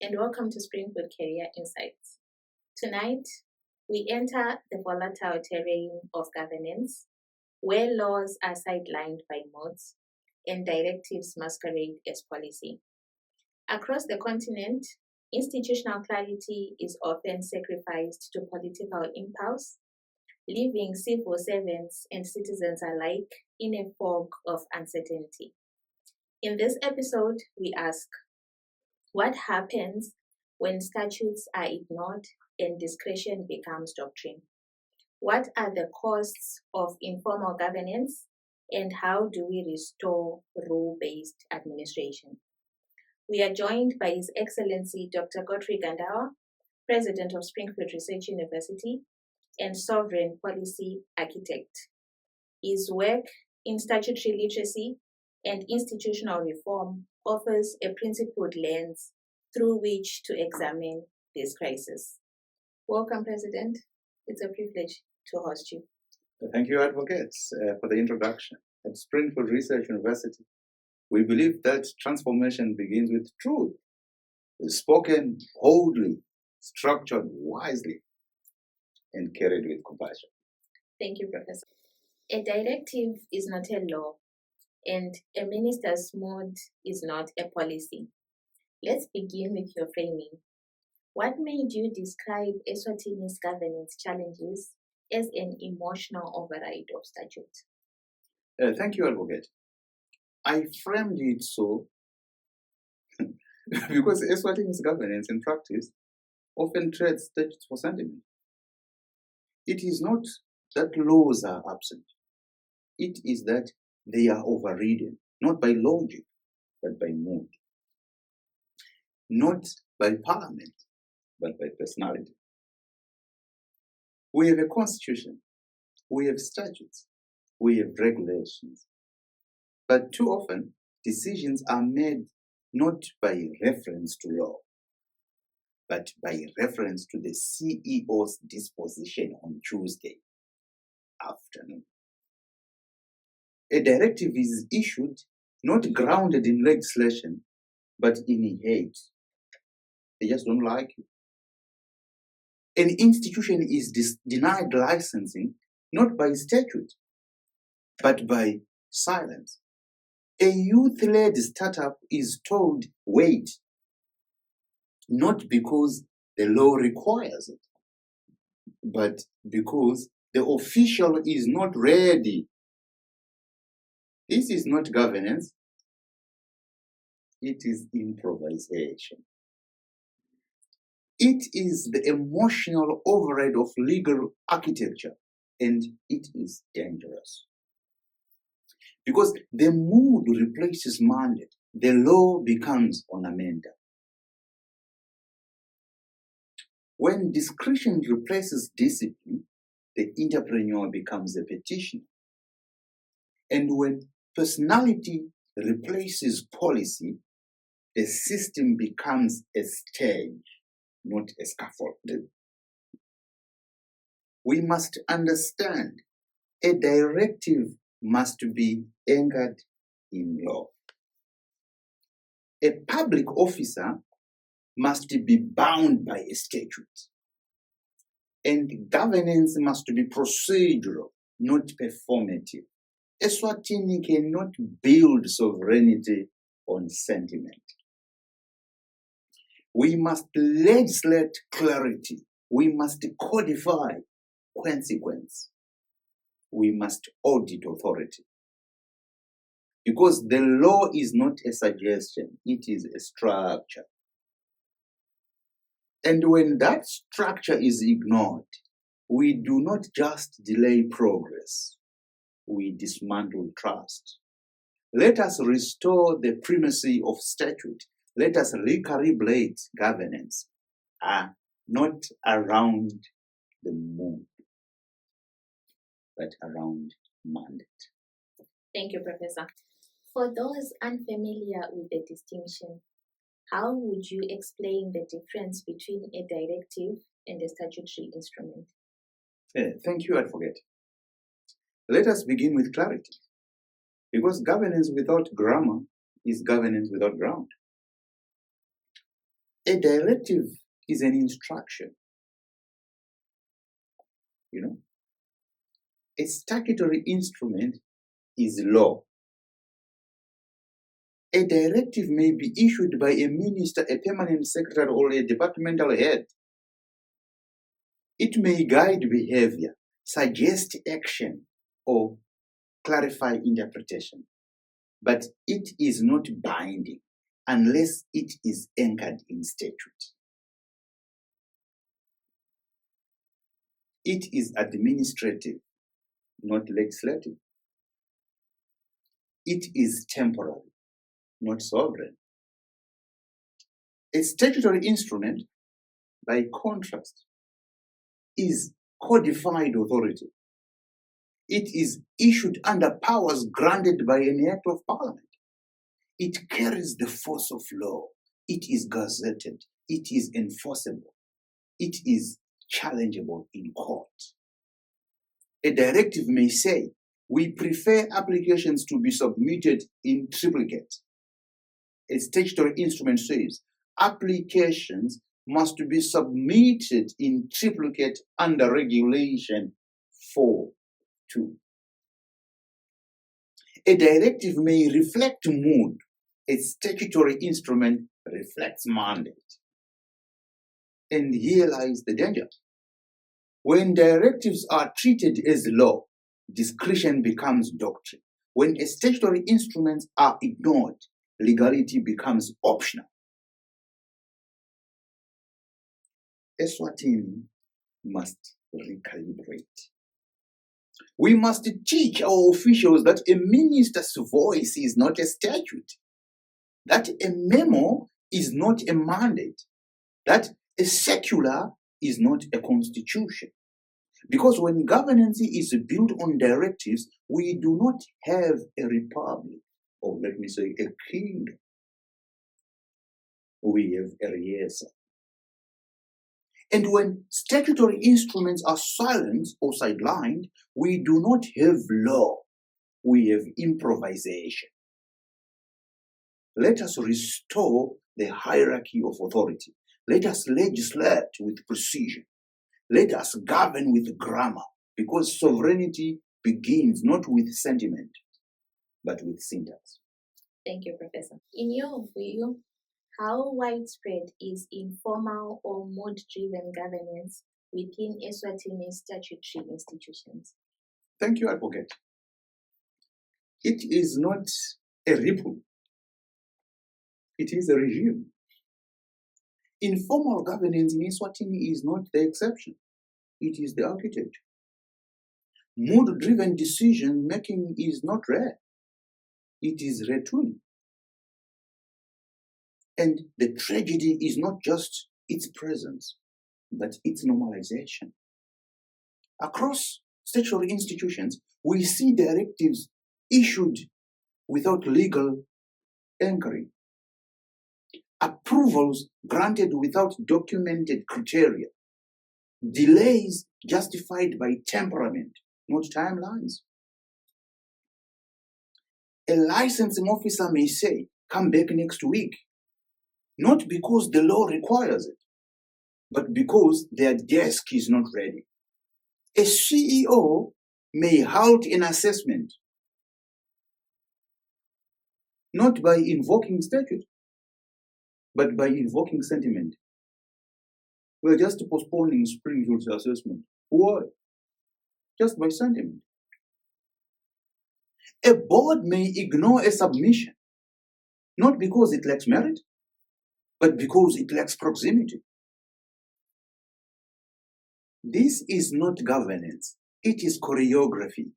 and welcome to Springfield Career Insights. Tonight, we enter the volatile terrain of governance, where laws are sidelined by modes and directives masquerade as policy. Across the continent, institutional clarity is often sacrificed to political impulse, leaving civil servants and citizens alike in a fog of uncertainty. In this episode, we ask, what happens when statutes are ignored and discretion becomes doctrine? What are the costs of informal governance, and how do we restore rule-based administration? We are joined by His Excellency Dr. Godfrey Gandawa, President of Springfield Research University and Sovereign Policy Architect. His work in statutory literacy and institutional reform offers a principled lens through which to examine this crisis. Welcome, President. It's a privilege to host you. Thank you, advocates, for the introduction. At Springfield Research University, we believe that transformation begins with truth, spoken boldly, structured wisely, and carried with compassion. Thank you, Professor. A directive is not a law, and a minister's mode is not a policy. Let's begin with your framing. What made you describe Eswatini's governance challenges as an emotional override of statute? Thank you, advocate. I framed it so because Eswatini's governance in practice often trades statutes for sentiment. It is not that laws are absent. It is that they are overridden, not by logic, but by mood. Not by parliament, but by personality. We have a constitution, we have statutes, we have regulations. But too often, decisions are made not by reference to law, but by reference to the CEO's disposition on Tuesday afternoon. A directive is issued not grounded in legislation, but in hate. They just don't like you. An institution is denied licensing not by statute, but by silence. A youth-led startup is told, wait, not because the law requires it, but because the official is not ready. This is not governance, it is improvisation. It is the emotional override of legal architecture, and it is dangerous. Because the mood replaces mandate, the law becomes ornamental. When discretion replaces discipline, the entrepreneur becomes a petitioner. And when personality replaces policy, the system becomes a stage, not a scaffold. We must understand a directive must be anchored in law. A public officer must be bound by a statute. And governance must be procedural, not performative. Eswatini cannot build sovereignty on sentiment. We must legislate clarity. We must codify consequence. We must audit authority. Because the law is not a suggestion, it is a structure. And when that structure is ignored, we do not just delay progress, we dismantle trust. Let us restore the primacy of statute. Let us recalibrate governance, not around the mood, but around mandate. Thank you, Professor. For those unfamiliar with the distinction, how would you explain the difference between a directive and a statutory instrument? Thank you, advocate. Let us begin with clarity, because governance without grammar is governance without ground. A directive is an instruction. A statutory instrument is law. A directive may be issued by a minister, a permanent secretary, or a departmental head. It may guide behavior, suggest action, or clarify interpretation, but it is not binding unless it is anchored in statute. It is administrative, not legislative. It is temporal, not sovereign. A statutory instrument, by contrast, is codified authority. It is issued under powers granted by an act of parliament. It carries the force of law. It is gazetted. It is enforceable. It is challengeable in court. A directive may say, we prefer applications to be submitted in triplicate. A statutory instrument says, applications must be submitted in triplicate under regulation 4.2. A directive may reflect mood. A statutory instrument reflects mandate. And here lies the danger. When directives are treated as law, discretion becomes doctrine. When statutory instruments are ignored, legality becomes optional. Eswatini must recalibrate. We must teach our officials that a minister's voice is not a statute, that a memo is not a mandate, that a secular is not a constitution. Because when governance is built on directives, we do not have a republic, or let me say a kingdom. We have a riesa. And when statutory instruments are silenced or sidelined, we do not have law, we have improvisation. Let us restore the hierarchy of authority. Let us legislate with precision. Let us govern with grammar, because sovereignty begins not with sentiment, but with syntax. Thank you, Professor. In your view, how widespread is informal or mood-driven governance within Eswatini statutory institutions? Thank you, Advocate. It is not a ripple. It is a regime. Informal governance in Eswatini is not the exception. It is the architecture. Mood-driven decision-making is not rare. It is routine. And the tragedy is not just its presence, but its normalization. Across statutory institutions, we see directives issued without legal anchoring, approvals granted without documented criteria, delays justified by temperament, not timelines. A licensing officer may say, come back next week, not because the law requires it, but because their desk is not ready. A CEO may halt an assessment, not by invoking statute, but by invoking sentiment. We're just postponing Springfield's assessment. Why? Just by sentiment. A board may ignore a submission, not because it lacks merit, but because it lacks proximity. This is not governance, it is choreography,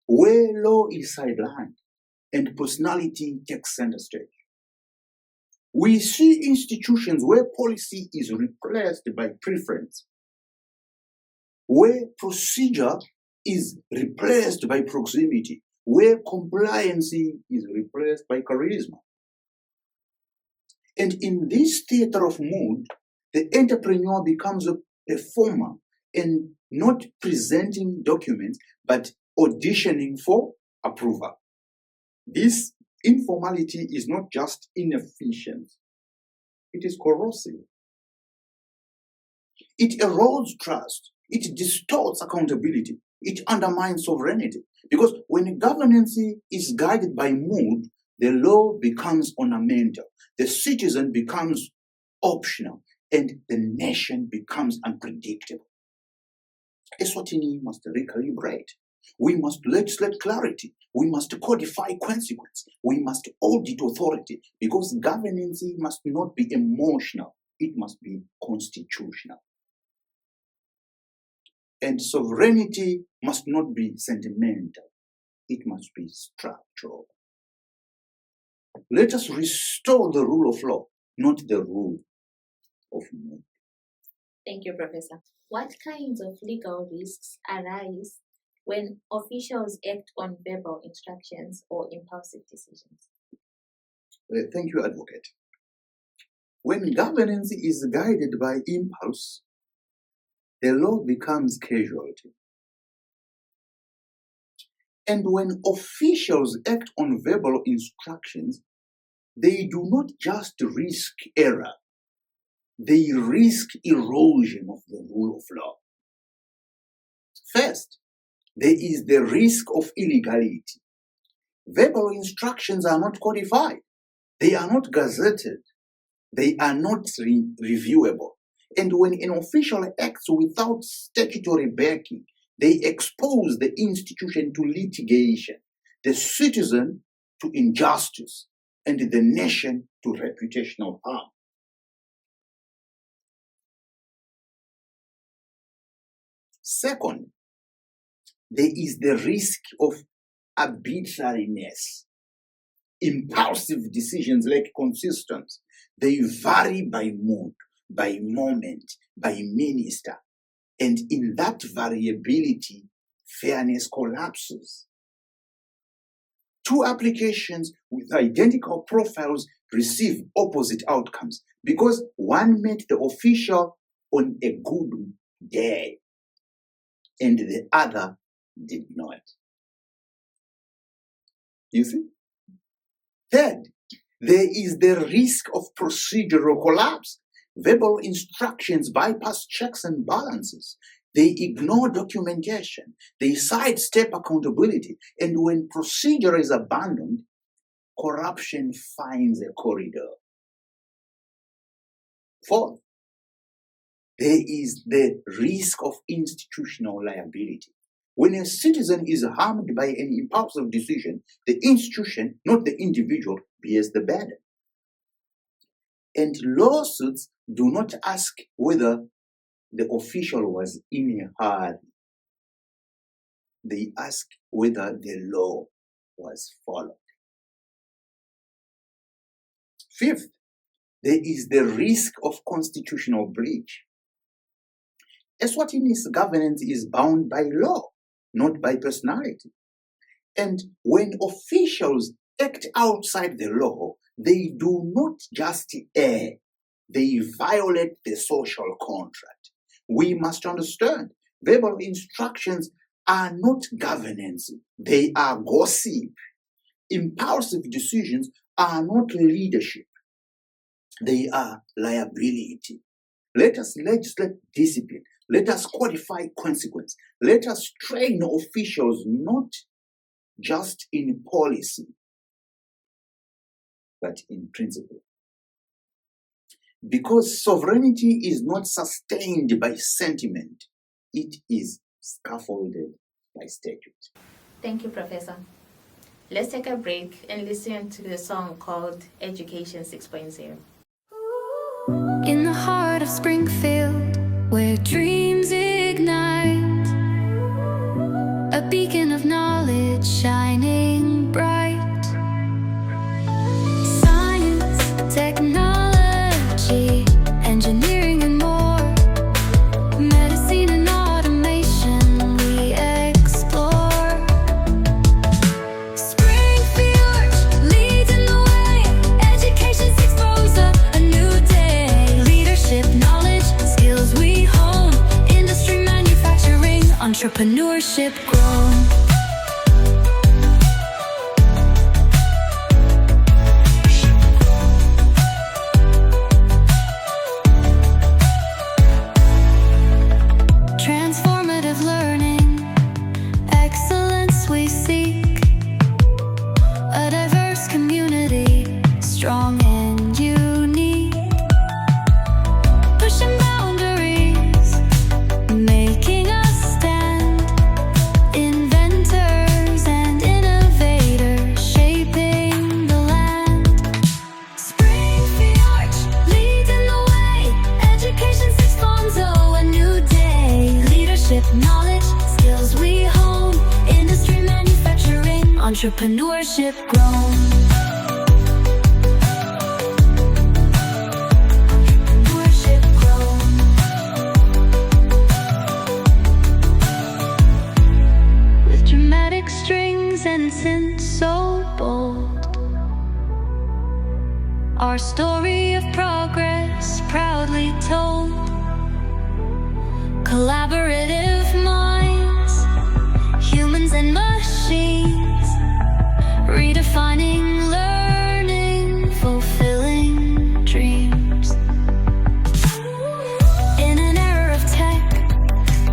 where law is sidelined and personality takes center stage. We see institutions where policy is replaced by preference, where procedure is replaced by proximity, where compliance is replaced by charisma. And in this theater of mood, the entrepreneur becomes a performer and not presenting documents, but auditioning for approval. This informality is not just inefficient, it is corrosive. It erodes trust. It distorts accountability. It undermines sovereignty. Because when governance is guided by mood, the law becomes ornamental, the citizen becomes optional, and the nation becomes unpredictable. Eswatini must recalibrate. We must legislate clarity. We must codify consequence. We must audit authority, because governance must not be emotional. It must be constitutional. And sovereignty must not be sentimental. It must be structural. Let us restore the rule of law, not the rule of mood. Thank you, Professor. What kinds of legal risks arise when officials act on verbal instructions or impulsive decisions? Thank you, Advocate. When governance is guided by impulse, the law becomes casualty. And when officials act on verbal instructions, they do not just risk error, they risk erosion of the rule of law. First, there is the risk of illegality. Verbal instructions are not codified, they are not gazetted, they are not reviewable. And when an official acts without statutory backing, they expose the institution to litigation, the citizen to injustice, and the nation to reputational harm. Second, there is the risk of arbitrariness. Impulsive decisions lack consistency. They vary by mood, by moment, by minister. And in that variability, fairness collapses. Two applications with identical profiles receive opposite outcomes because one met the official on a good day and the other did not. You see? Third, there is the risk of procedural collapse. Verbal instructions bypass checks and balances. They ignore documentation. They sidestep accountability. And when procedure is abandoned, corruption finds a corridor. Fourth, there is the risk of institutional liability. When a citizen is harmed by an impulsive decision, the institution, not the individual, bears the burden. And lawsuits do not ask whether the official was in a hurry. They ask whether the law was followed. Fifth, there is the risk of constitutional breach. Eswatini's governance is bound by law, not by personality. And when officials act outside the law, they do not just err, they violate the social contract. We must understand, verbal instructions are not governance, they are gossip. Impulsive decisions are not leadership, they are liability. Let us legislate discipline. Let us codify consequence. Let us train officials not just in policy, but in principle. Because sovereignty is not sustained by sentiment, it is scaffolded by statute. Thank you, Professor. Let's take a break and listen to the song called Education 6.0. In the heart of Springfield, where dreams ignite, a beacon of knowledge shining bright. Science, technology, engineering and more, medicine and automation we explore. Springfield leads in the way, education 6.0, a new day. Leadership, knowledge, skills we hone, industry, manufacturing, entrepreneurship grown. strong and unique, pushing boundaries, making us stand, inventors and innovators, shaping the land. Springfield leading the way, education 6.0, a new day, leadership, knowledge, skills we hone, industry, manufacturing, entrepreneurship grown. Entrepreneurship grown. With dramatic strings and synths so bold, our story of progress proudly told. Collaborative minds, humans and machines, redefining learning, fulfilling dreams. In an era of tech,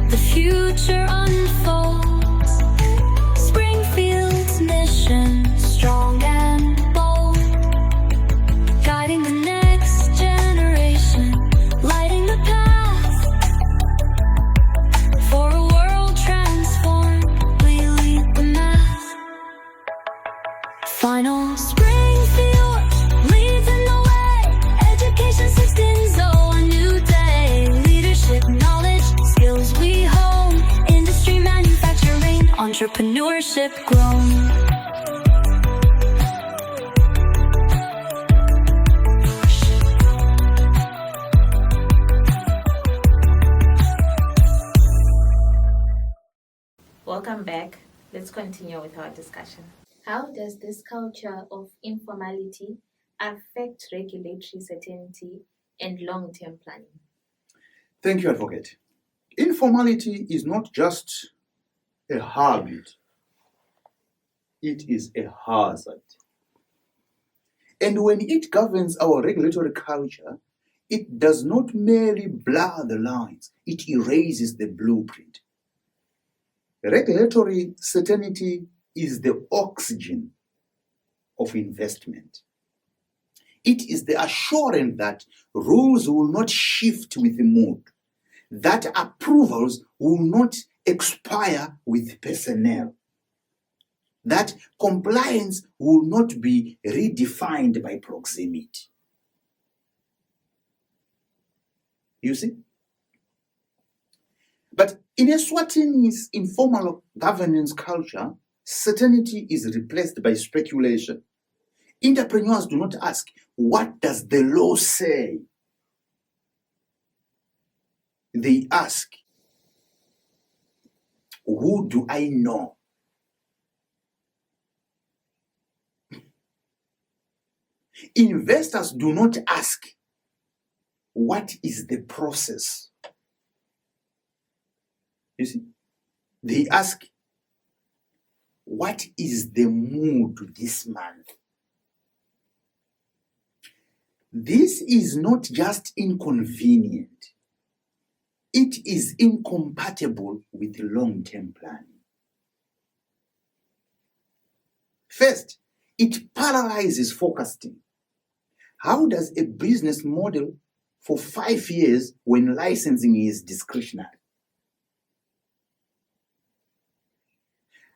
the future unfolds. Springfield's mission, strong and bold, guiding the next generation, lighting the path for a world transformed. We lead the math. Final Springfield leads in the way, education 6.0, a new day, leadership, knowledge, skills we hone, industry, manufacturing, entrepreneurship grown. Welcome back. Let's continue with our discussion. How does this culture of informality affect regulatory certainty and long-term planning? Thank you, Advocate. Informality is not just a habit, it is a hazard. And when it governs our regulatory culture, it does not merely blur the lines, it erases the blueprint. Regulatory certainty is the oxygen of investment. It is the assurance that rules will not shift with the mood, that approvals will not expire with personnel, that compliance will not be redefined by proximity. You see? But in Eswatini's informal governance culture, certainty is replaced by speculation. Entrepreneurs do not ask, what does the law say? They ask, who do I know? Investors do not ask, what is the process? You see, they ask, what is the mood this month? This is not just inconvenient, it is incompatible with long-term planning. First, it paralyzes forecasting. How does a business model for 5 years when licensing is discretionary?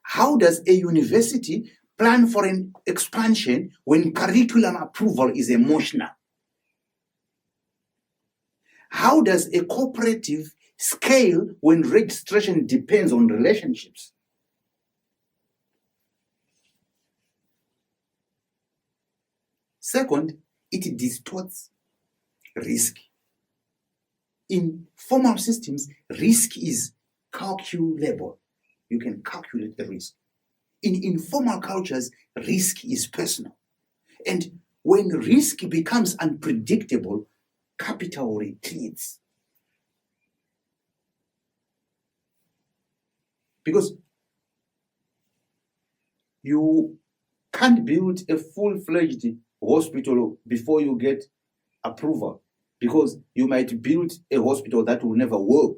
How does a university plan for an expansion when curriculum approval is emotional? How does a cooperative scale when registration depends on relationships? Second, it distorts risk. In formal systems, risk is calculable. You can calculate the risk. In informal cultures, risk is personal. And when risk becomes unpredictable, capital retreats. Because you can't build a full-fledged hospital before you get approval, because you might build a hospital that will never work.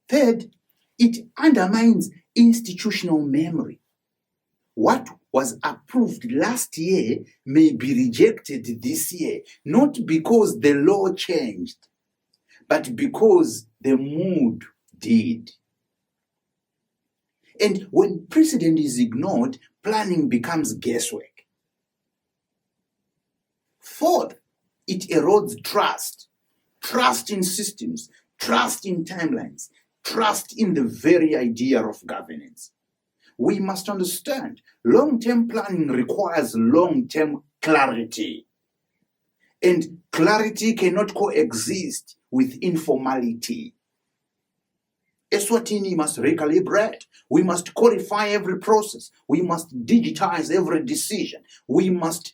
Third, it undermines institutional memory. What was approved last year may be rejected this year, not because the law changed, but because the mood did. And when precedent is ignored, planning becomes guesswork. Fourth, it erodes trust. Trust in systems, trust in timelines, trust in the very idea of governance. We must understand long-term planning requires long-term clarity. And clarity cannot coexist with informality. Eswatini must recalibrate. We must codify every process. We must digitize every decision. We must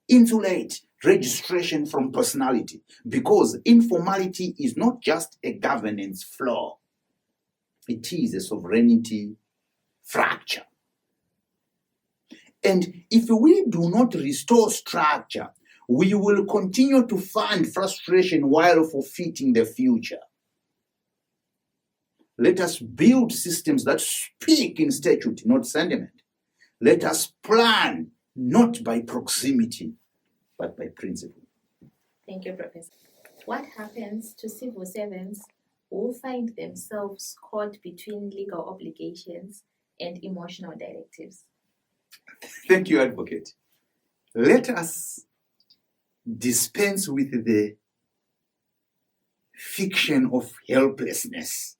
insulate registration from personality, because informality is not just a governance flaw. It is a sovereignty fracture. And if we do not restore structure, we will continue to find frustration while forfeiting the future. Let us build systems that speak in statute, not sentiment. Let us plan not by proximity, but by principle. Thank you, Professor. What happens to civil servants who find themselves caught between legal obligations and emotional directives? Thank you, Advocate. Let us dispense with the fiction of helplessness.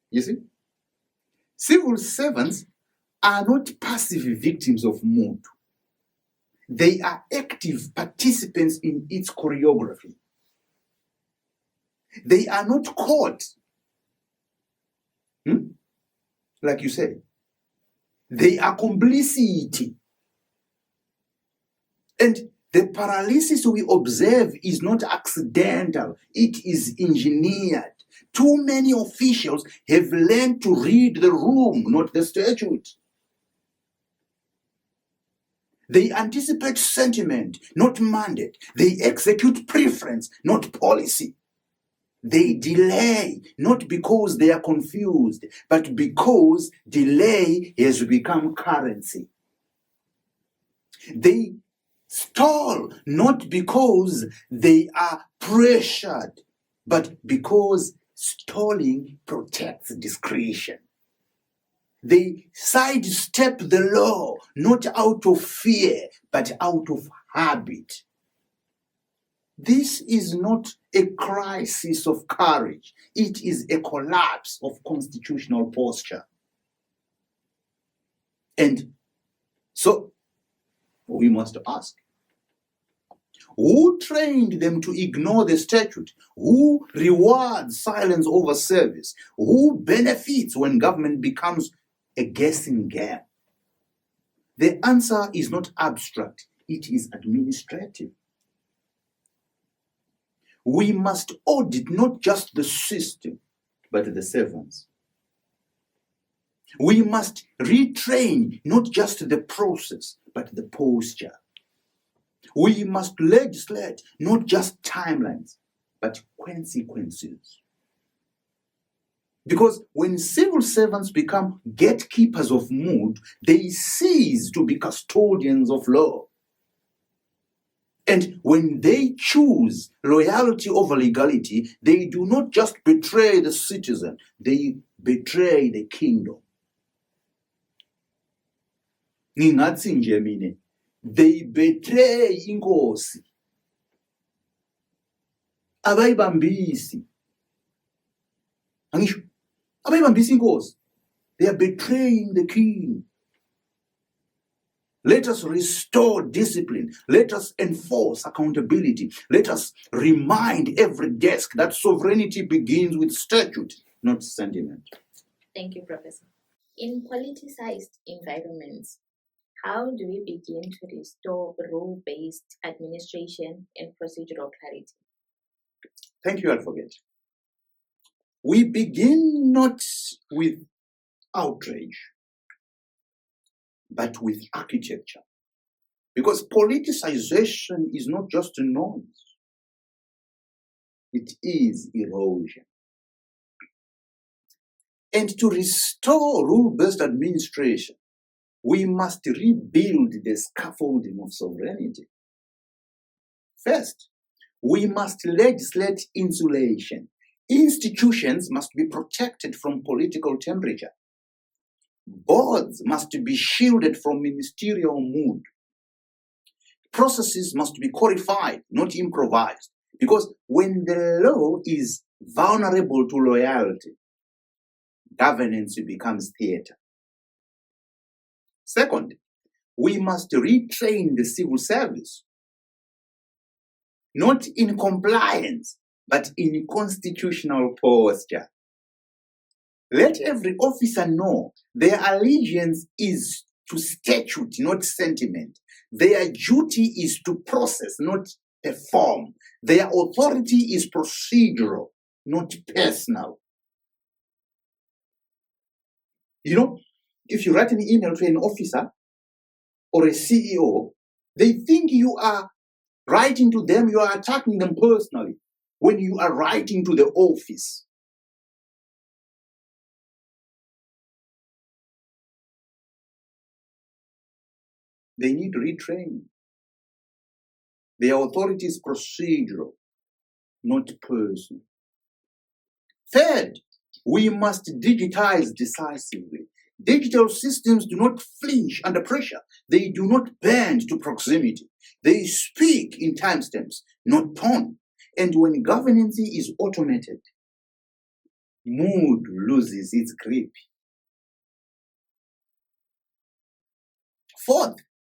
You see, civil servants are not passive victims of mood. They are active participants in its choreography. They are not caught. Like you said, they are complicity. And the paralysis we observe is not accidental, it is engineered. Too many officials have learned to read the room, not the statute. They anticipate sentiment, not mandate. They execute preference, not policy. They delay, not because they are confused, but because delay has become currency. They stall, not because they are pressured, but because stalling protects discretion. They sidestep the law, not out of fear, but out of habit. This is not a crisis of courage. It is a collapse of constitutional posture. And so we must ask, who trained them to ignore the statute? Who rewards silence over service? Who benefits when government becomes a guessing game? The answer is not abstract, it is administrative. We must audit not just the system, but the servants. We must retrain not just the process, but the posture. We must legislate not just timelines, but consequences. Because when civil servants become gatekeepers of mood, they cease to be custodians of law. And when they choose loyalty over legality, they do not just betray the citizen, they betray the kingdom. Ngingathi nje mina, they betray inkosi. Abayibambisi. Angisho, abayibambisi inkosi. They are betraying the king. Let us restore discipline. Let us enforce accountability. Let us remind every desk that sovereignty begins with statute, not sentiment. Thank you, Professor. In politicized environments, how do we begin to restore rule-based administration and procedural clarity? Thank you, Advocate. We begin not with outrage, but with architecture. Because politicization is not just a noise, it is erosion. And to restore rule-based administration, we must rebuild the scaffolding of sovereignty. First, we must legislate insulation. Institutions must be protected from political temperature. Boards must be shielded from ministerial mood. Processes must be codified, not improvised, because when the law is vulnerable to loyalty, governance becomes theater. Second, we must retrain the civil service, not in compliance, but in constitutional posture. Let every officer know their allegiance is to statute, not sentiment. Their duty is to process, not perform. Their authority is procedural, not personal. If you write an email to an officer or a CEO, they think you are writing to them, you are attacking them personally when you are writing to the office. They need retraining. Their authority is procedural, not personal. Third, we must digitize decisively. Digital systems do not flinch under pressure. They do not bend to proximity. They speak in timestamps, not tone. And when governance is automated, mood loses its grip. Fourth,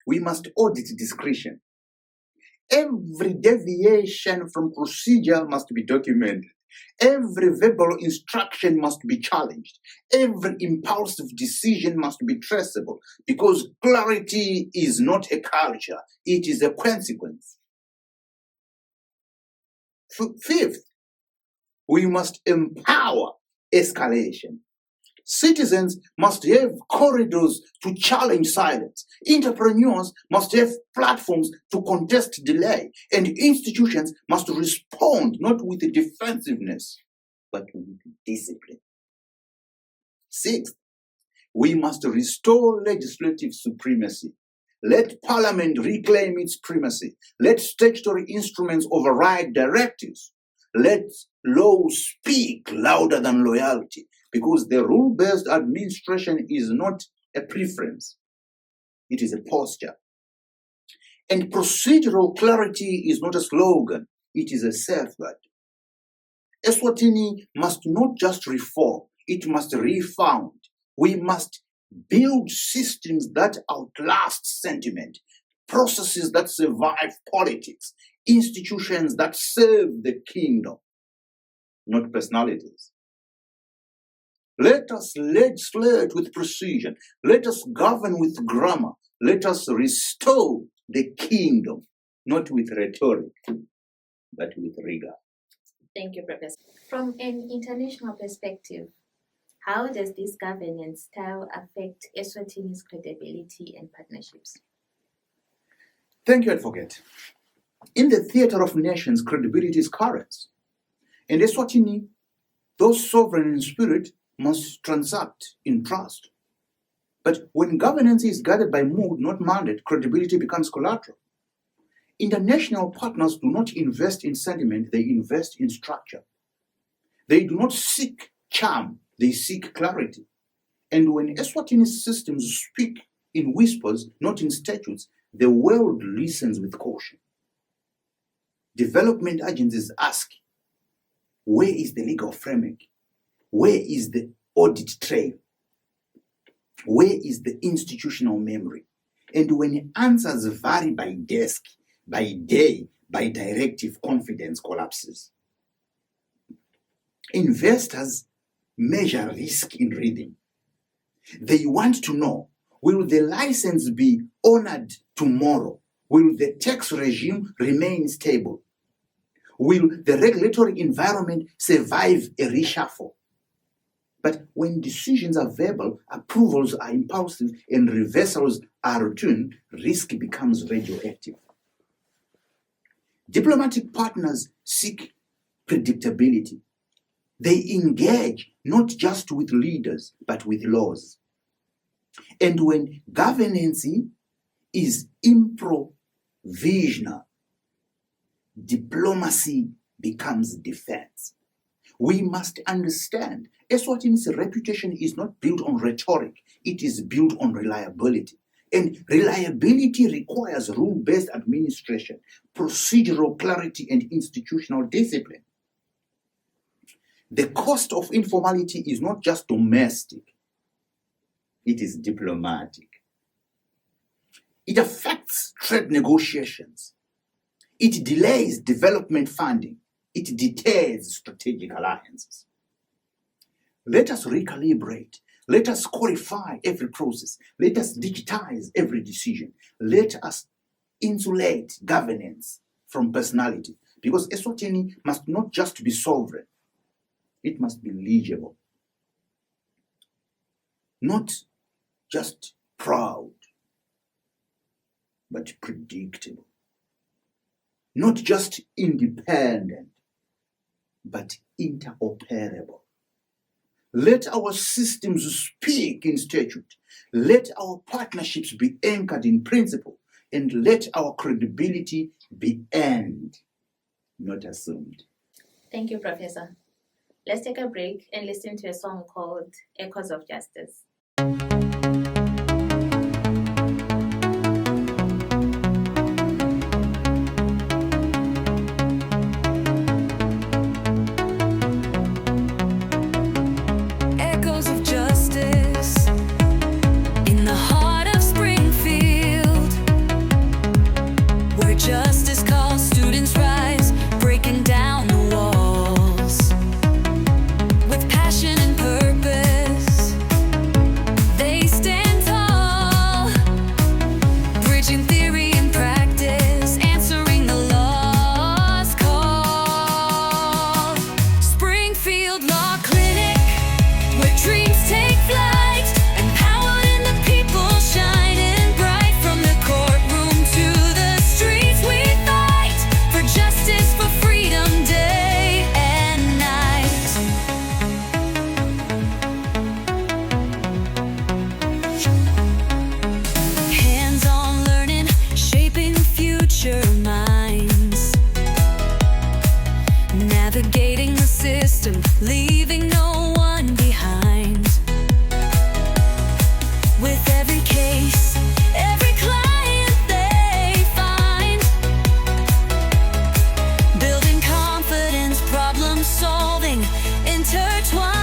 we must audit discretion. Every deviation from procedure must be documented. Every verbal instruction must be challenged. Every impulsive decision must be traceable, because clarity is not a culture, it is a consequence. Fifth, we must empower escalation. Citizens must have corridors to challenge silence. Entrepreneurs must have platforms to contest delay. And institutions must respond not with defensiveness, but with discipline. Sixth, we must restore legislative supremacy. Let Parliament reclaim its primacy. Let statutory instruments override directives. Let law speak louder than loyalty, because the rule-based administration is not a preference, it is a posture. And procedural clarity is not a slogan, it is a safeguard. Eswatini must not just reform, it must refound. We must build systems that outlast sentiment, processes that survive politics, institutions that serve the kingdom, not personalities. Let us legislate with precision. Let us govern with grammar. Let us restore the kingdom, not with rhetoric, but with rigor. Thank you, Professor. From an international perspective, how does this governance style affect Eswatini's credibility and partnerships? Thank you, Advocate. In the theater of nations, credibility is currency. In Eswatini, those sovereign in spirit must transact in trust. But when governance is guided by mood, not mandate, credibility becomes collateral. International partners do not invest in sentiment, they invest in structure. They do not seek charm, they seek clarity. And when Eswatini systems speak in whispers, not in statutes, the world listens with caution. Development agencies ask, where is the legal framework? Where is the audit trail? Where is the institutional memory? And when answers vary by desk, by day, by directive, confidence collapses. Investors measure risk in rhythm. They want to know, will the license be honored tomorrow? Will the tax regime remain stable? Will the regulatory environment survive a reshuffle? But when decisions are verbal, approvals are impulsive, and reversals are routine, risk becomes radioactive. Diplomatic partners seek predictability. They engage not just with leaders, but with laws. And when governance is improvisational, diplomacy becomes defense. We must understand Eswatini's reputation is not built on rhetoric, it is built on reliability. And reliability requires rule-based administration, procedural clarity, and institutional discipline. The cost of informality is not just domestic, it is diplomatic. It affects trade negotiations. It delays development funding. It deters strategic alliances. Let us recalibrate. Let us codify every process. Let us digitize every decision. Let us insulate governance from personality. Because Eswatini must not just be sovereign, it must be legible. Not just proud, but predictable. Not just independent, but interoperable. Let our systems speak in statute. Let our partnerships be anchored in principle. And let our credibility be earned, not assumed. Thank you, Professor. Let's take a break and listen to a song called Echoes of Justice. Echoes of justice in the heart of Springfield, where justice calls, students rise, breaking down the walls. With passion and purpose, they stand tall, bridging theory and practice, answering the law's call. Springfield Law Clinic, where dreams take flight, empowered in the people, shining bright. From the courtroom to the streets, we fight for justice, for freedom, day and night. Hands-on learning, shaping future minds, navigating the system, leaving no one behind. With every case, every client they find, building confidence, problem solving, intertwined.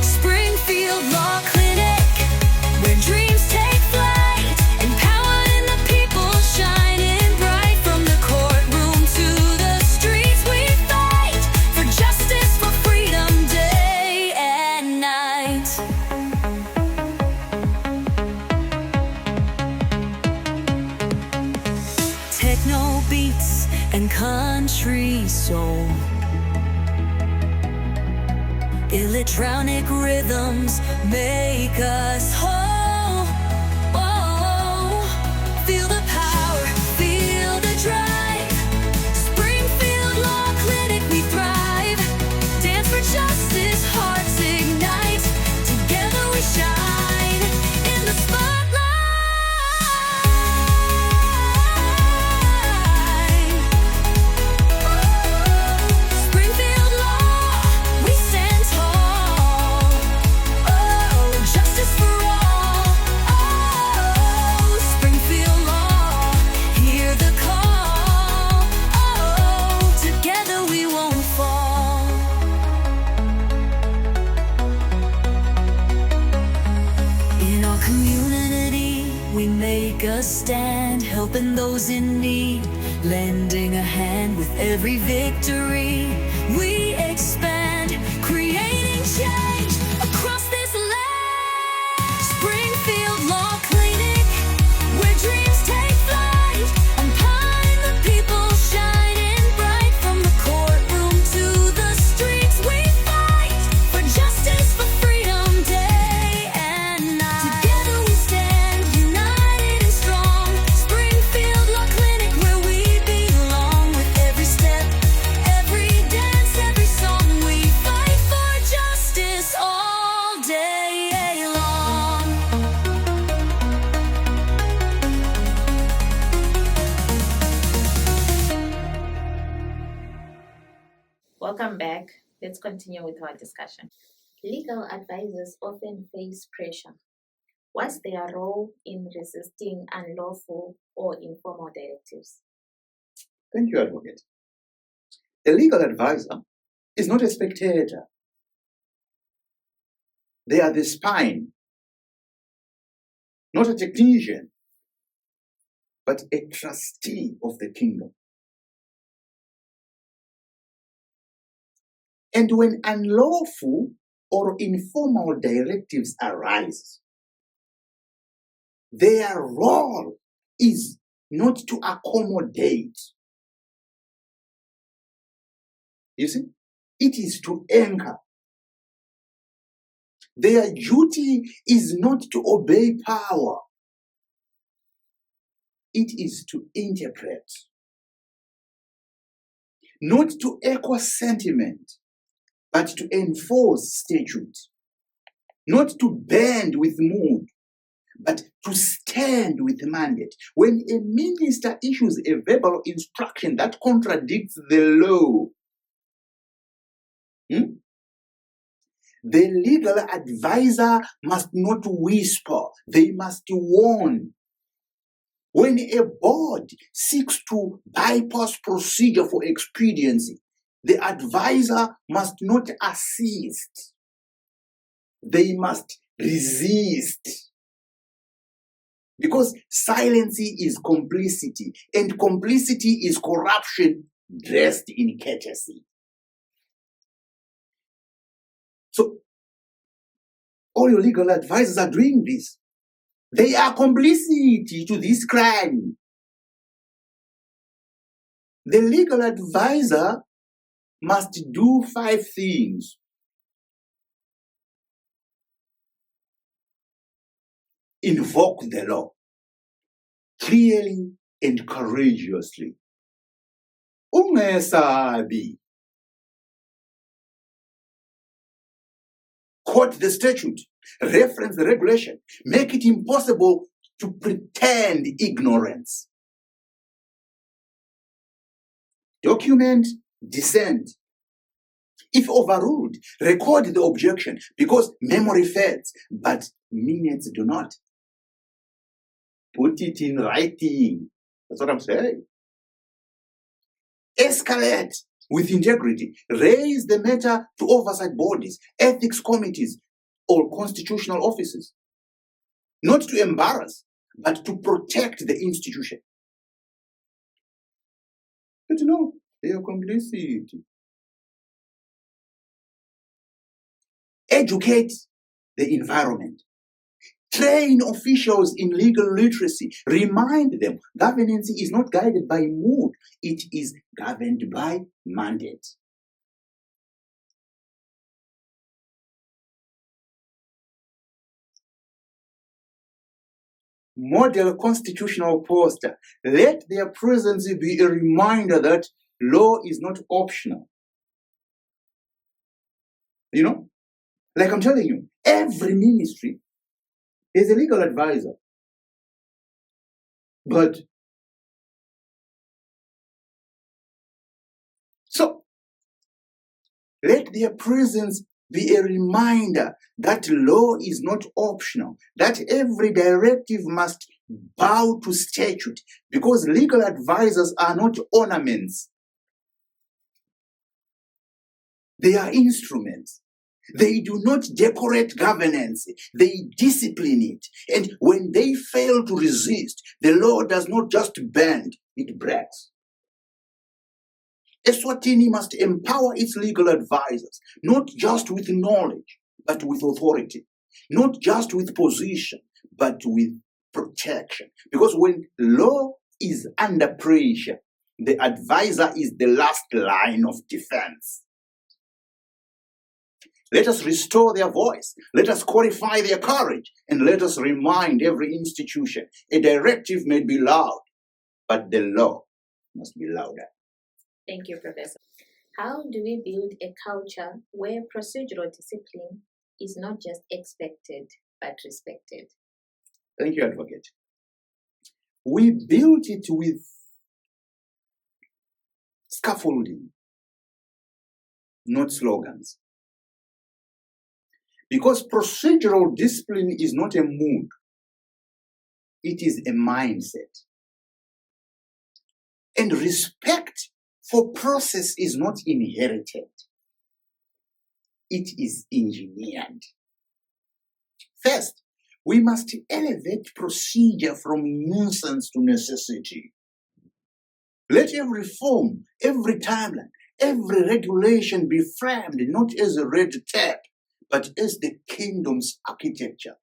Springfield Law Clinic, where dreams take flight, empowered in the people, shining bright. From the courtroom to the streets, we fight for justice, for freedom, day and night. Techno beats and country soul, electronic rhythms make us whole. Oh, feel the power, feel the drive. Springfield Law Clinic, we thrive. Dance for justice, hearts ignite. Together we shine in the spotlight. Springfield Law, we stand tall. Oh, justice for all. Oh, Springfield Law, hear the call. Oh, together we won't fall. In our community, we make a stand, helping those in need, lending a hand with every victory. We expand, creating change across this land. Springfield Law Clinic, where dreams take flight, empowering the people, shining bright. From the courtroom to the streets, we fight for justice, for freedom, day and night. Together we stand, united and strong. Springfield Law Clinic, where we belong. With every step, every dance, every song, Welcome back. Let's continue with our discussion. Legal advisors often face pressure. What's their role in resisting unlawful or informal directives? Thank you, Advocate. A legal advisor is not a spectator. They are the spine, not a technician, but a trustee of the kingdom. And when unlawful or informal directives arise, their role is not to accommodate. You see, it is to anchor. Their duty is not to obey power. It is to interpret, not to echo sentiment, but to enforce statute, not to bend with mood, but to stand with mandate. When a minister issues a verbal instruction that contradicts the law, the legal advisor must not whisper, they must warn. When a board seeks to bypass procedure for expediency, the advisor must not assist. They must resist. Because silence is complicity, and complicity is corruption dressed in courtesy. So, all your legal advisors are doing this. They are complicity to this crime. The legal advisor must do 5 things. Invoke the law clearly and courageously. Ungesabi. Quote the statute, reference the regulation, make it impossible to pretend ignorance. Document dissent. If overruled, record the objection because memory fades, but minutes do not. Put it in writing. That's what I'm saying. Escalate with integrity. Raise the matter to oversight bodies, ethics committees, or constitutional offices. Not to embarrass, but to protect the institution. But no, they are complicit. Educate the environment. Train officials in legal literacy. Remind them governance is not guided by mood, it is governed by mandate. Model constitutional posture. Let their presence be a reminder that law is not optional. You know, like I'm telling you, every ministry is a legal advisor. But so let their presence be a reminder that law is not optional, that every directive must bow to statute, because legal advisors are not ornaments. They are instruments. They do not decorate governance, they discipline it. And when they fail to resist, the law does not just bend, it breaks. Eswatini must empower its legal advisors, not just with knowledge, but with authority. Not just with position, but with protection. Because when law is under pressure, the advisor is the last line of defense. Let us restore their voice. Let us qualify their courage. And let us remind every institution, a directive may be loud, but the law must be louder. Thank you, Professor. How do we build a culture where procedural discipline is not just expected, but respected? Thank you, Advocate. We built it with scaffolding, not slogans. Because procedural discipline is not a mood, it is a mindset. And respect for process is not inherited, it is engineered. First, we must elevate procedure from nuisance to necessity. Let every form, every timeline, every regulation be framed not as a red tape, but as the kingdom's architecture.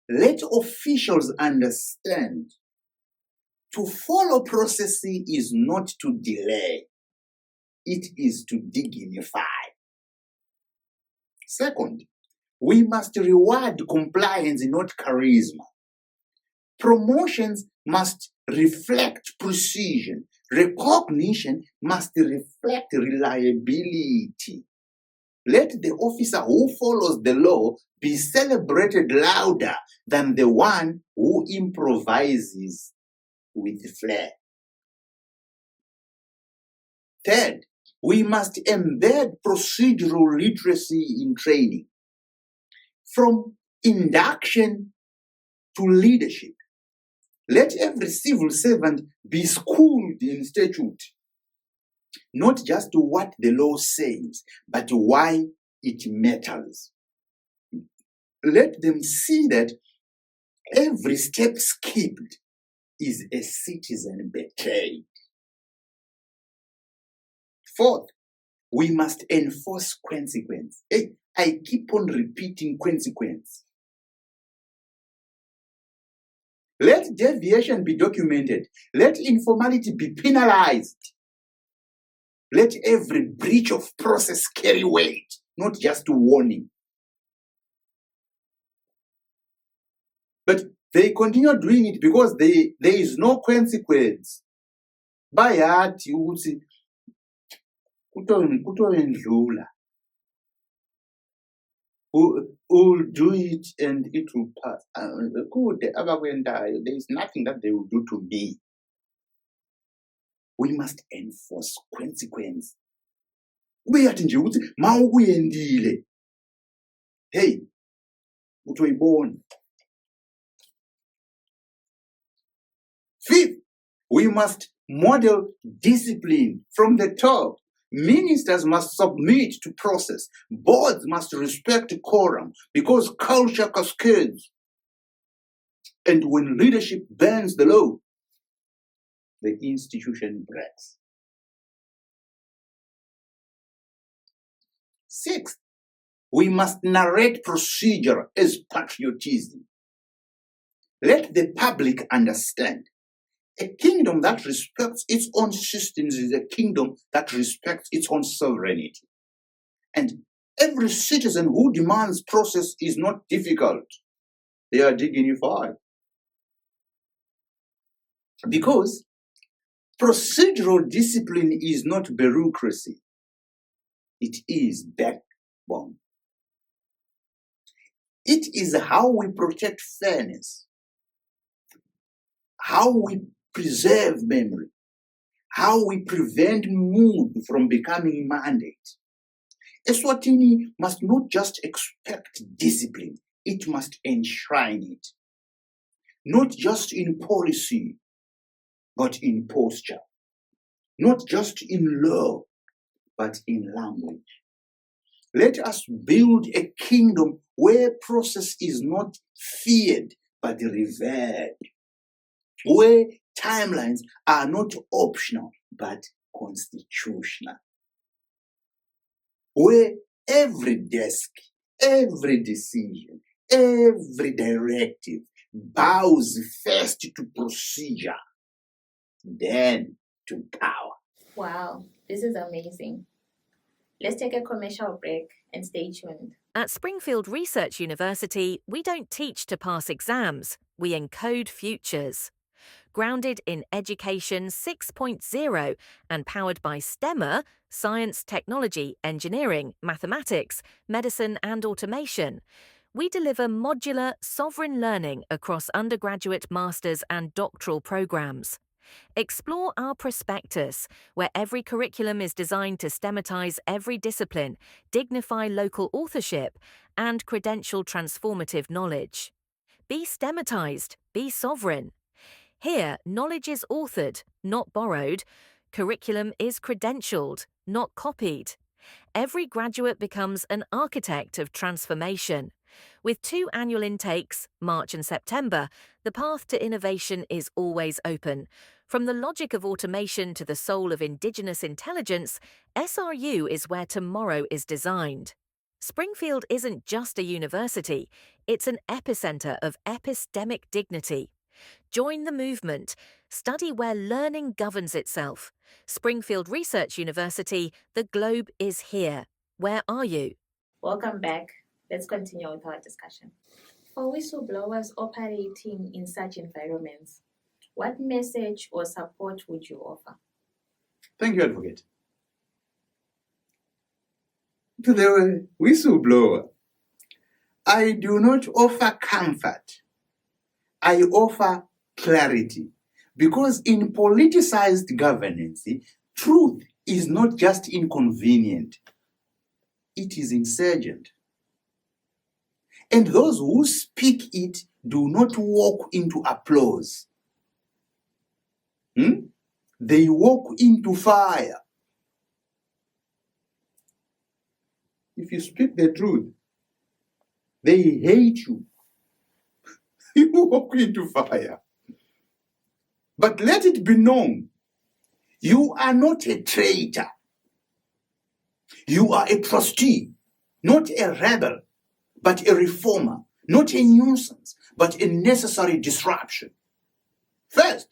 Let officials understand to follow processes is not to delay, it is to dignify. Second, we must reward compliance, not charisma. Promotions must reflect precision. Recognition must reflect reliability. Let the officer who follows the law be celebrated louder than the one who improvises with flair. Third, we must embed procedural literacy in training. From induction to leadership, let every civil servant be schooled in statute, not just what the law says, but why it matters. Let them see that every step skipped is a citizen betrayed. Fourth, we must enforce consequence. Hey, I keep on repeating consequence. Let deviation be documented. Let informality be penalized. Let every breach of process carry weight, not just warning. But they continue doing it because there is no consequence. Bayathi ukuthi kutowendlula. Will do it and it will pass. There is nothing that they will do to me. We must enforce consequence. Uyathi nje ukuthi mawukuyendile. Hey, utoyibona. Fifth, we must model discipline from the top. Ministers must submit to process. Boards must respect quorum because culture cascades. And when leadership bends the law, the institution breaks. Sixth, we must narrate procedure as patriotism. Let the public understand. A kingdom that respects its own systems is a kingdom that respects its own sovereignty. And every citizen who demands process is not difficult. They are dignified. Because procedural discipline is not bureaucracy. It is backbone. It is how we protect fairness, how we preserve memory, how we prevent mood from becoming mandate. Eswatini must not just expect discipline, it must enshrine it. Not just in policy, but in posture. Not just in law, but in language. Let us build a kingdom where process is not feared, but revered. Where timelines are not optional, but constitutional. Where every desk, every decision, every directive bows first to procedure, then to power. Wow, this is amazing. Let's take a commercial break and stay tuned. At Springfield Research University, we don't teach to pass exams, we encode futures. Grounded in Education 6.0 and powered by STEMmer, science, technology, engineering, mathematics, medicine and automation, we deliver modular, sovereign learning across undergraduate, master's and doctoral programs. Explore our prospectus, where every curriculum is designed to STEMatize every discipline, dignify local authorship, and credential transformative knowledge. Be STEMatized, be sovereign. Here, knowledge is authored, not borrowed. Curriculum is credentialed, not copied. Every graduate becomes an architect of transformation. With 2 annual intakes, March and September, the path to innovation is always open. From the logic of automation to the soul of indigenous intelligence, SRU is where tomorrow is designed. Springfield isn't just a university, it's an epicenter of epistemic dignity. Join the movement. Study where learning governs itself. Springfield Research University, the globe is here. Where are you? Welcome back. Let's continue with our discussion. For whistleblowers operating in such environments, what message or support would you offer? Thank you, Advocate. To the whistleblower, I do not offer comfort. I offer clarity. Because in politicized governance, truth is not just inconvenient, it is insurgent. And those who speak it do not walk into applause. They walk into fire. If you speak the truth, they hate you. You walk into fire. But let it be known, you are not a traitor. You are a trustee, not a rebel, but a reformer, not a nuisance, but a necessary disruption. First,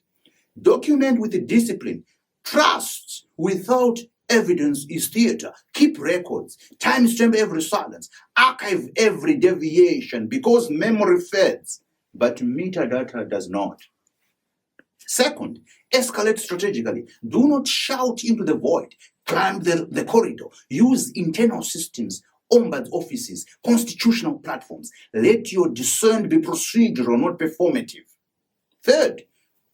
document with discipline. Trust without evidence is theater. Keep records. Timestamp every silence. Archive every deviation because memory fades, but metadata does not. Second, escalate strategically. Do not shout into the void. Climb the corridor. Use internal systems, ombuds offices, constitutional platforms. Let your dissent be procedural, not performative. Third,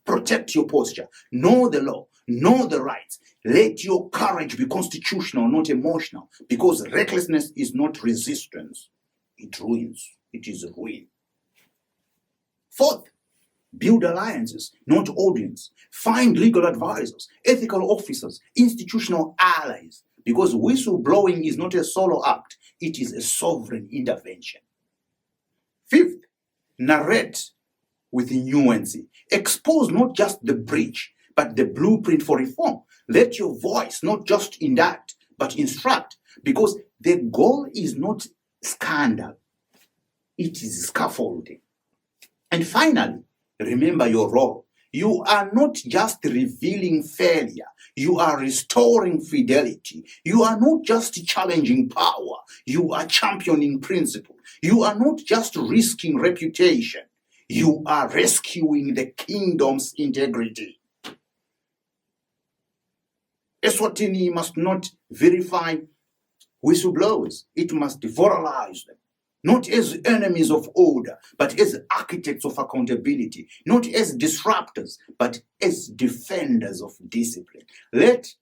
protect your posture. Know the law. Know the rights. Let your courage be constitutional, not emotional, because recklessness is not resistance. It ruins. It is ruin. Fourth, build alliances, not audience. Find legal advisors, ethical officers, institutional allies, because whistleblowing is not a solo act, it is a sovereign intervention. Fifth, narrate with nuance. Expose not just the breach, but the blueprint for reform. Let your voice not just indict, but instruct, because the goal is not scandal, it is scaffolding. And finally, remember your role. You are not just revealing failure, you are restoring fidelity. You are not just challenging power, you are championing principle. You are not just risking reputation, you are rescuing the kingdom's integrity. Eswatini must not verify whistleblowers, it must demoralize them. Not as enemies of order, but as architects of accountability. Not as disruptors, but as defenders of discipline. Let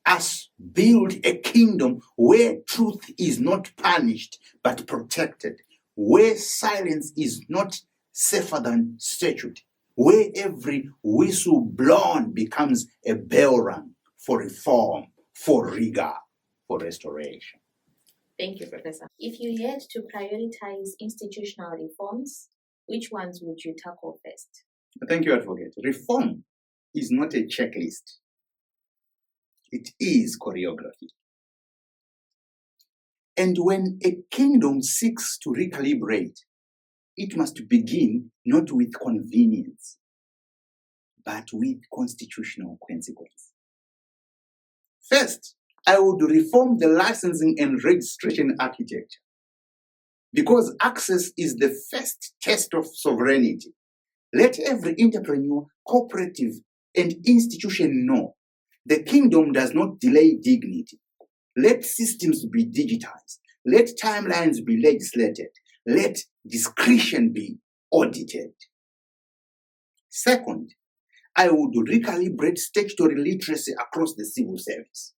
us build a kingdom where truth is not punished, but protected. Where silence is not safer than statute. Where every whistle blown becomes a bell rung for reform, for rigor, for restoration. Thank you, Professor. If you had to prioritize institutional reforms, which ones would you tackle first? Thank you, Advocate. Reform is not a checklist. It is choreography. And when a kingdom seeks to recalibrate, it must begin not with convenience, but with constitutional consequence. First, I would reform the licensing and registration architecture, because access is the first test of sovereignty. Let every entrepreneur, cooperative, and institution know the kingdom does not delay dignity. Let systems be digitized. Let timelines be legislated. Let discretion be audited. Second, I would recalibrate statutory literacy across the civil service.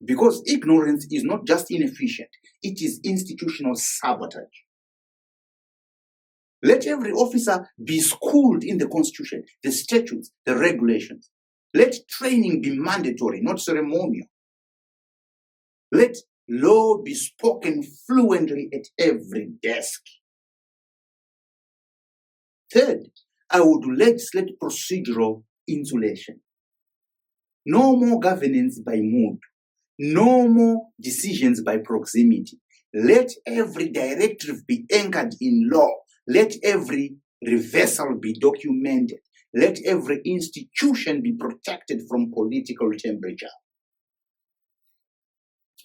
Because ignorance is not just inefficient, it is institutional sabotage. Let every officer be schooled in the Constitution, the statutes, the regulations. Let training be mandatory, not ceremonial. Let law be spoken fluently at every desk. Third, I would legislate procedural insulation. No more governance by mood. No more decisions by proximity. Let every directive be anchored in law. Let every reversal be documented. Let every institution be protected from political temperature.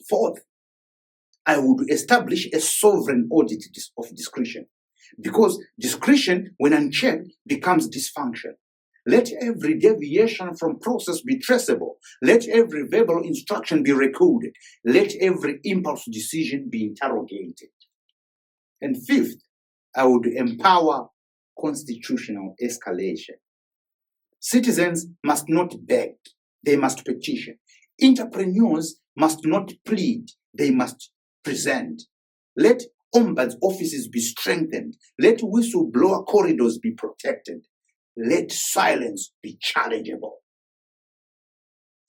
Fourth, I would establish a sovereign audit of discretion, because discretion, when unchecked, becomes dysfunction. Let every deviation from process be traceable. Let every verbal instruction be recorded. Let every impulse decision be interrogated. And fifth, I would empower constitutional escalation. Citizens must not beg, they must petition. Entrepreneurs must not plead, they must present. Let ombuds offices be strengthened. Let whistleblower corridors be protected. Let silence be challengeable.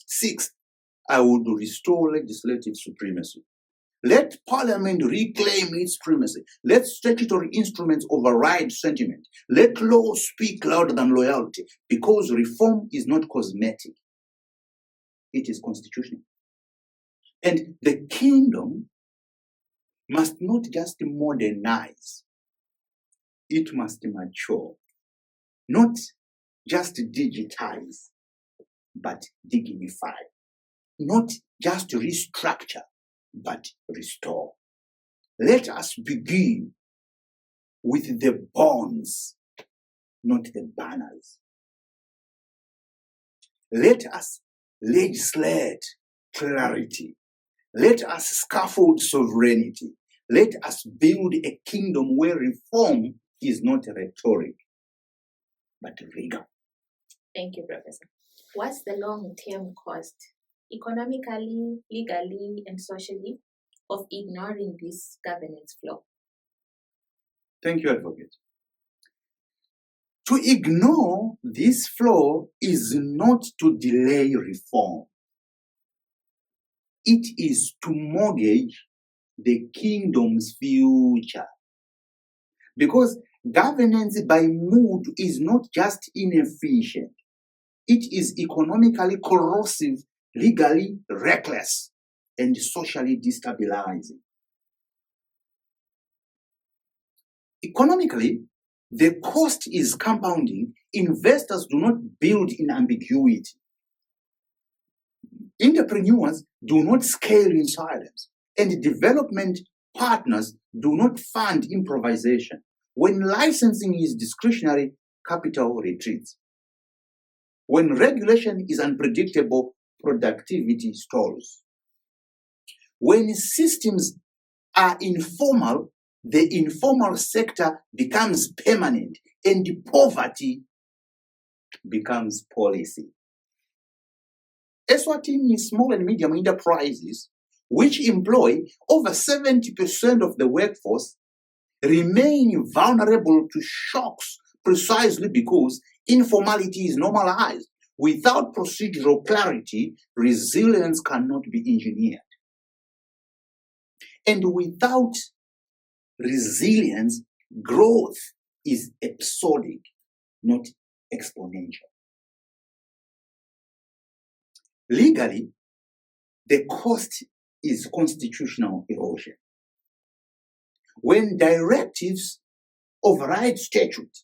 Sixth, I would restore legislative supremacy. Let Parliament reclaim its primacy. Let statutory instruments override sentiment. Let law speak louder than loyalty, because reform is not cosmetic. It is constitutional. And the kingdom must not just modernize, it must mature. Not just digitize, but dignify. Not just restructure, but restore. Let us begin with the bonds, not the banners. Let us legislate clarity. Let us scaffold sovereignty. Let us build a kingdom where reform is not rhetoric, but rigor. Thank you, Professor. What's the long-term cost, economically, legally, and socially, of ignoring this governance flaw? Thank you, Advocate. To ignore this flaw is not to delay reform. It is to mortgage the kingdom's future. Because governance by mood is not just inefficient. It is economically corrosive, legally reckless, and socially destabilizing. Economically, the cost is compounding. Investors do not build in ambiguity. Entrepreneurs do not scale in silence, and development partners do not fund improvisation. When licensing is discretionary, capital retreats. When regulation is unpredictable, productivity stalls. When systems are informal, the informal sector becomes permanent, and poverty becomes policy. Eswatini small and medium enterprises, which employ over 70% of the workforce, remain vulnerable to shocks precisely because informality is normalized. Without procedural clarity, resilience cannot be engineered. And without resilience, growth is episodic, not exponential. Legally, the cost is constitutional erosion. When directives override statute,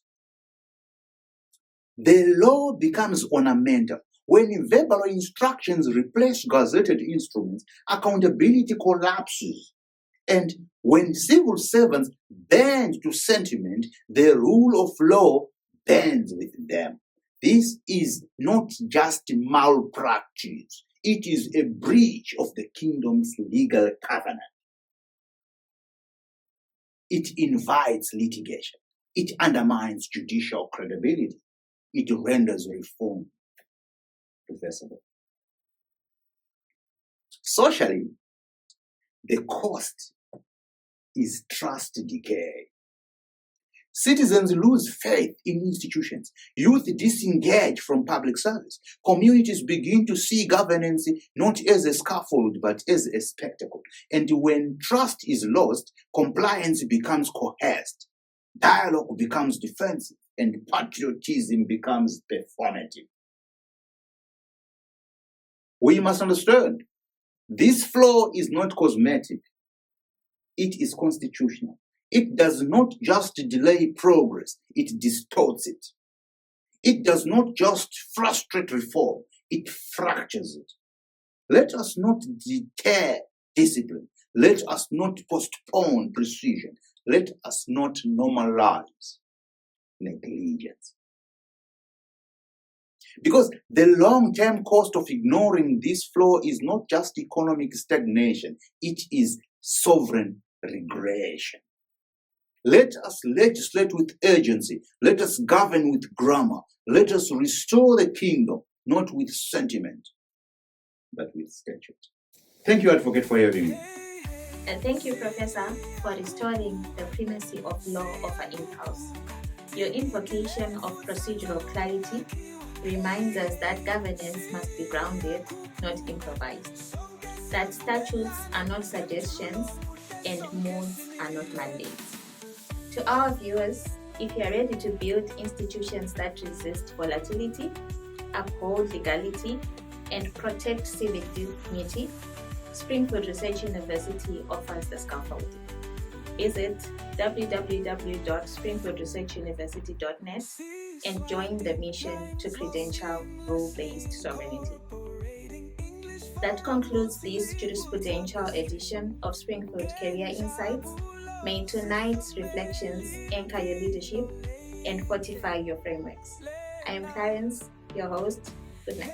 the law becomes ornamental. When verbal instructions replace gazetted instruments, accountability collapses. And when civil servants bend to sentiment, the rule of law bends with them. This is not just malpractice. It is a breach of the kingdom's legal covenant. It invites litigation. It undermines judicial credibility. it renders reform reversible. Socially, the cost is trust decay. Citizens lose faith in institutions. Youth disengage from public service. Communities begin to see governance not as a scaffold, but as a spectacle. And when trust is lost, compliance becomes coerced. Dialogue becomes defensive, and patriotism becomes performative. We must understand, this flaw is not cosmetic. It is constitutional. It does not just delay progress, it distorts it. It does not just frustrate reform, it fractures it. Let us not deter discipline. Let us not postpone precision. Let us not normalize negligence. Because the long-term cost of ignoring this flaw is not just economic stagnation, it is sovereign regression. Let us legislate with urgency. Let us govern with grammar. Let us restore the kingdom, not with sentiment, but with statute. Thank you, Advocate, for having me. And thank you, Professor, for restoring the primacy of law over impulse. Your invocation of procedural clarity reminds us that governance must be grounded, not improvised. That statutes are not suggestions and modes are not mandates. To our viewers, if you are ready to build institutions that resist volatility, uphold legality, and protect civic dignity, Springfield Research University offers the scaffolding. Visit www.springfieldresearchuniversity.net and join the mission to credential rule-based sovereignty. That concludes this jurisprudential edition of Springfield Career Insights. May tonight's reflections anchor your leadership and fortify your frameworks. I am Clarence, your host. Good night.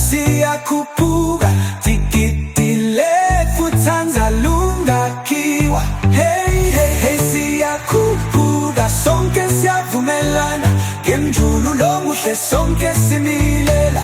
Siyakupuga tikitile futsanza lunga kiwa hey hey hey siyakupuga sonke siyavumelana ngemjululo muhle sonke simile